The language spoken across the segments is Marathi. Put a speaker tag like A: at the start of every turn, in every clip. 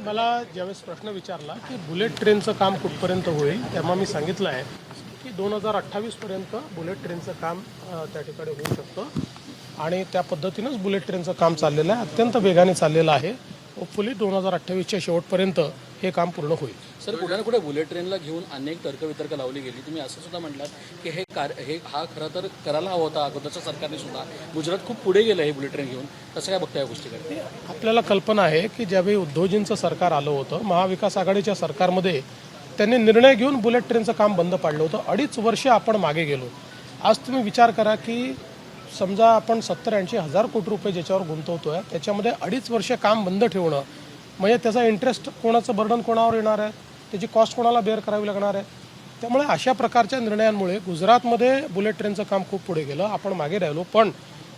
A: मला ज्यावेळेस प्रश्न विचारला की बुलेट ट्रेनचं काम कुठपर्यंत होईल, तेव्हा मी सांगितलं आहे की 2028 पर्यंत बुलेट ट्रेनचं काम त्या ठिकाणी होऊ शकतं आणि त्या पद्धतीनंच बुलेट ट्रेनचं काम चाललेलं आहे, अत्यंत वेगाने चाललेलं आहे. होपफुली 2028च्या शेवटपर्यंत हे काम पूर्ण होईल.
B: सर, कुठे ना कुठे बुलेट ट्रेनला घेऊन अनेक तर्कवितर्क लावली गेली. तुम्ही असं सुद्धा म्हटलात की हा खरं तर करायला हवा होता अगोदरच्या सरकारने सुद्धा. गुजरात खूप पुढे गेलं हे बुलेट ट्रेन घेऊन. कसं काय बघता या गोष्टीकडे?
A: आपल्याला कल्पना आहे की ज्यावेळी उद्धवजींचं सरकार आलं होतं, महाविकास आघाडीच्या सरकारमध्ये त्यांनी निर्णय घेऊन बुलेट ट्रेनचं काम बंद पाडलं होतं. 2.5 वर्ष आपण मागे गेलो. आज तुम्ही विचार करा की समजा आपण 70-80 हजार कोटी रुपये ज्याच्यावर गुंतवतोय, त्याच्यामध्ये 2.5 वर्ष काम बंद ठेवणं म्हणजे त्याचा इंटरेस्ट कोणाचं बर्डन कोणावर येणार आहे, त्याची कॉस्ट कोणाला बेअर करावी लागणार आहे. त्यामुळे अशा प्रकारच्या निर्णयांमुळे गुजरातमध्ये बुलेट ट्रेनचं काम खूप पुढे गेलं, आपण मागे राहिलो. पण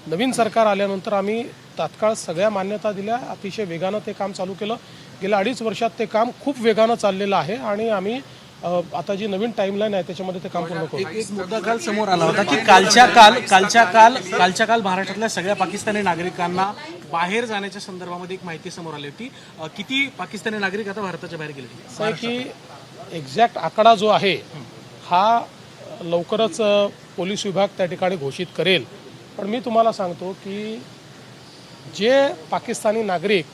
A: नवीन सरकार आल्यानंतर आम्ही तात्काळ सगळ्या मान्यता दिल्या, अतिशय वेगानं ते काम चालू केलं. गेल्या 2.5 वर्षात ते काम खूप वेगानं चाललेलं आहे आणि आम्ही आता जी नवीन टाईमलाईन आहे त्याच्यामध्ये ते काम पूर्ण करू.
C: एक मुद्दा काल समोर आला होता की कालच्या काल महाराष्ट्रातल्या सगळ्या पाकिस्तानी नागरिकांना बाहेर जाण्याच्या संदर्भामध्ये एक माहिती समोर आली होती. किती पाकिस्तानी नागरिक आता भारताच्या बाहेर गेले?
A: असं आहे की एक्झॅक्ट आकडा जो आहे हा लवकरच पोलीस विभाग त्या ठिकाणी घोषित करेल. पण मी तुम्हाला सांगतो की जे पाकिस्तानी नागरिक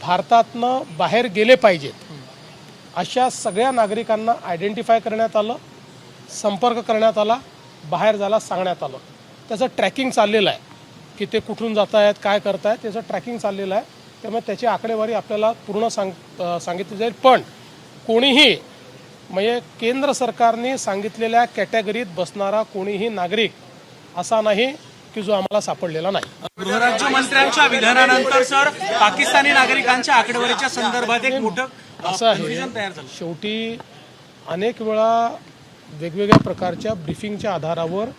A: भारतातनं बाहेर गेले पाहिजेत अशा सगळ्या नागरिकांना आयडेंटिफाय करण्यात आलं, संपर्क करण्यात आला, बाहेर जायला सांगण्यात आलं. त्याचं ट्रॅकिंग चाललेलं आहे की ते कुठून जात आहेत, काय करत आहेत, त्याचं ट्रॅकिंग चाललेलं आहे. त्यामुळे त्याची आकडेवारी आपल्याला पूर्ण सांगितली जाईल. पण कोणीही म्हणजे केंद्र सरकारने सांगितलेल्या कॅटेगरीत बसणारा कोणीही नागरिक असा नाही की जो आम्हाला सापडलेला नाही.
C: गृहराज्यमंत्र्यांच्या विधानानंतर सर पाकिस्तानी नागरिकांच्या आकडेवारीच्या संदर्भात एक मोठं
A: असं आहे, शेवटी अनेक वेळा वेगवेगळ्या प्रकारच्या ब्रीफिंगच्या आधारावर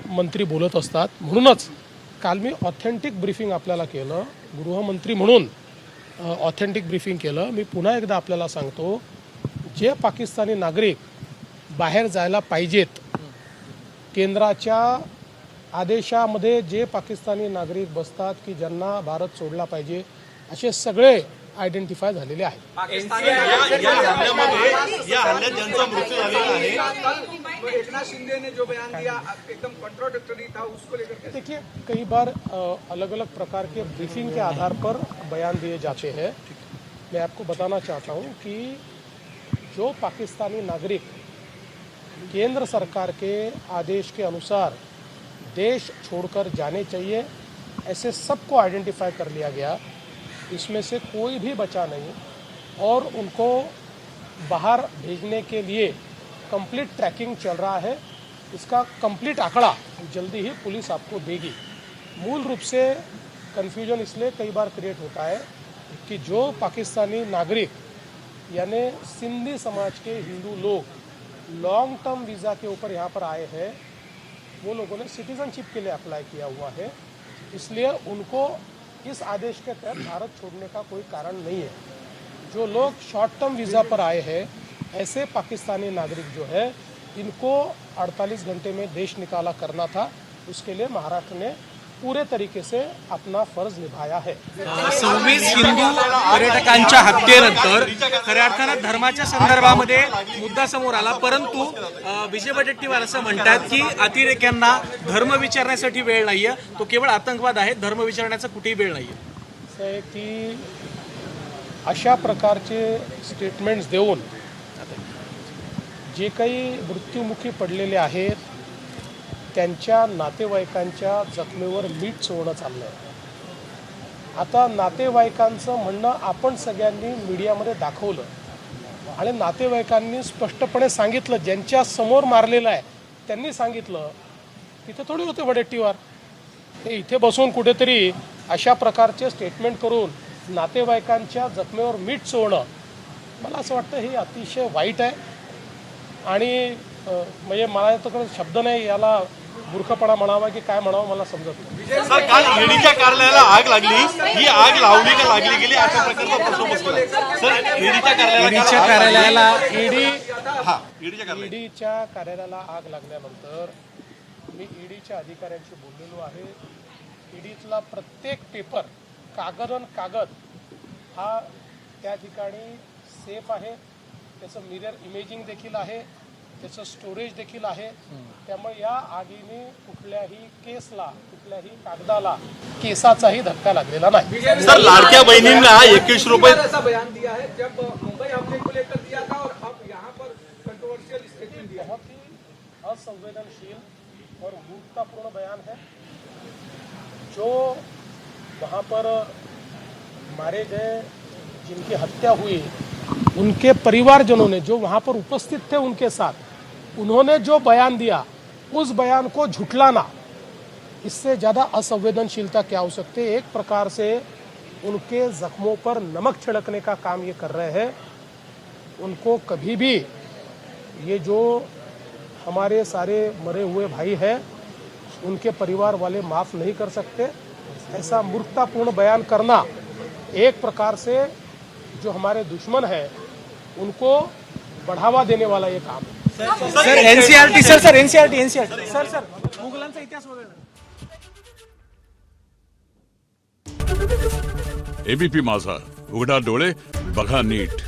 A: मंत्री बोलत असतात. म्हणूनच काल मी ऑथेंटिक ब्रीफिंग आपल्याला केलं, गृहमंत्री म्हणून ऑथेंटिक ब्रीफिंग केलं. मी पुन्हा एकदा आपल्याला सांगतो, जे पाकिस्तानी नागरिक बाहेर जायला पाहिजेत, केंद्राच्या आदेशामध्ये जे पाकिस्तानी नागरिक बसतात की ज्यांना भारत सोडला पाहिजे असे सगळे आयडेंटिफाय झालेले आहेत. देखिए, कई बार अलग अलग प्रकार के ब्रीफिंग के आधार पर बयान दिए जाते हैं. मैं आपको बताना चाहता हूं कि जो पाकिस्तानी नागरिक केंद्र सरकार के आदेश के अनुसार देश छोड़कर जाने चाहिए, ऐसे सबको आइडेंटिफाई कर लिया गया. इसमें से कोई भी बचा नहीं और उनको बाहर भेजने के लिए कंप्लीट ट्रैकिंग चल रहा है. इसका कंप्लीट आंकड़ा जल्दी ही पुलिस आपको देगी. मूल रूप से कन्फ्यूजन इसलिए कई बार क्रिएट होता है कि जो पाकिस्तानी नागरिक यानी सिंधी समाज के हिंदू लोग लॉन्ग टर्म वीज़ा के ऊपर यहाँ पर आए हैं, वो लोगों ने सिटीजनशिप के लिए अप्लाई किया हुआ है, इसलिए उनको इस आदेश के तहत भारत छोड़ने का कोई कारण नहीं है. जो लोग शॉर्ट टर्म वीज़ा पर आए हैं, ऐसे पाकिस्तानी नागरिक जो है इनको 48 घंटे में देश निकाला करना था. उसके लिए महाराष्ट्र ने पूरे तरीके से अपना फर्ज निभाया है.
C: 26 हिंदू पर्यटकांच्या हत्येनंतर खऱ्या अर्थानं धर्माच्या संदर्भामध्ये मुद्दा समोर आला. परंतु विजय वडेट्टीवार असं म्हणतात की अतिरेक्यांना धर्म विचारण्यासाठी वेळ नाहीये, तो केवळ आतंकवाद आहे, धर्म विचारण्याचा कुठेही वेळ नाहीये.
A: असं आहे की अशा प्रकारचे स्टेटमेंट्स देऊन जे काही मृत्युमुखी पडलेले आहेत त्यांच्या नातेवाईकांच्या जखमेवर मीठ चोळणं चाललं आहे. आता नातेवाईकांचं म्हणणं आपण सगळ्यांनी मीडियामध्ये दाखवलं आणि नातेवाईकांनी स्पष्टपणे सांगितलं, ज्यांच्या समोर मारलेलं आहे त्यांनी सांगितलं. तिथे थोडी होते वडेट्टीवार, ते इथे बसून कुठेतरी अशा प्रकारचे स्टेटमेंट करून नातेवाईकांच्या जखमेवर मीठ चोळणं, मला असं वाटतं हे अतिशय वाईट आहे. आणि म्हणजे मला तर शब्द नाही, याला मूर्खपणा म्हणावा की काय म्हणावं मला समजत नाही.
D: सर, काल ईडीच्या कार्यालयाला आग लागली, ही आग लावली का लागली गेली अशा प्रकारचा प्रश्न बसला. सर, ईडीच्या कार्यालयाला
A: ईडीच्या कार्यालयाला आग लागल्यानंतर मी ईडीच्या अधिकाऱ्यांशी बोललेलो आहे. ईडीचं त्याच्यातला प्रत्येक पेपर कागद हा त्या ठिकाणी सेफ आहे, त्याचं मिरर इमेजिंग देखील आहे, त्याचं स्टोरेज देखील आहे. त्यामुळे या आगीने कुठल्याही केसला, कुठल्याही कागदाला केसाचाही धक्का लागलेला नाही.
D: सर, लाडक्या बहिणींना 21 रुपये
E: ऐसा बयान दिया है जब मुंबई हमले को लेकर दिया था और अब यहाँ पर कंट्रोवर्शियल स्टेटमेंट दिया है.
A: बहुत ही असंवेदनशील और मूर्खतापूर्ण बयान है. जो वहाँ पर मारे गए, जिनकी हत्या हुई, उनके परिवारजनों ने, जो वहाँ पर उपस्थित थे उनके साथ, उन्होंने जो बयान दिया उस बयान को झुठलाना, इससे ज़्यादा असंवेदनशीलता क्या हो सकती है. एक प्रकार से उनके जख्मों पर नमक छिड़कने का काम ये कर रहे हैं. उनको कभी भी ये जो हमारे सारे मरे हुए भाई हैं उनके परिवार वाले माफ़ नहीं कर सकते. ऐसा मूर्खतापूर्ण बयान करना एक प्रकार से जो हमारे दुश्मन हैं उनको बढ़ावा देने वाला ये काम है.
C: Sir NCERT sir NCERT sir मुघलांचा इतिहास वगैरे.
F: एबीपी माझा, उघडा डोळे बघा नीट.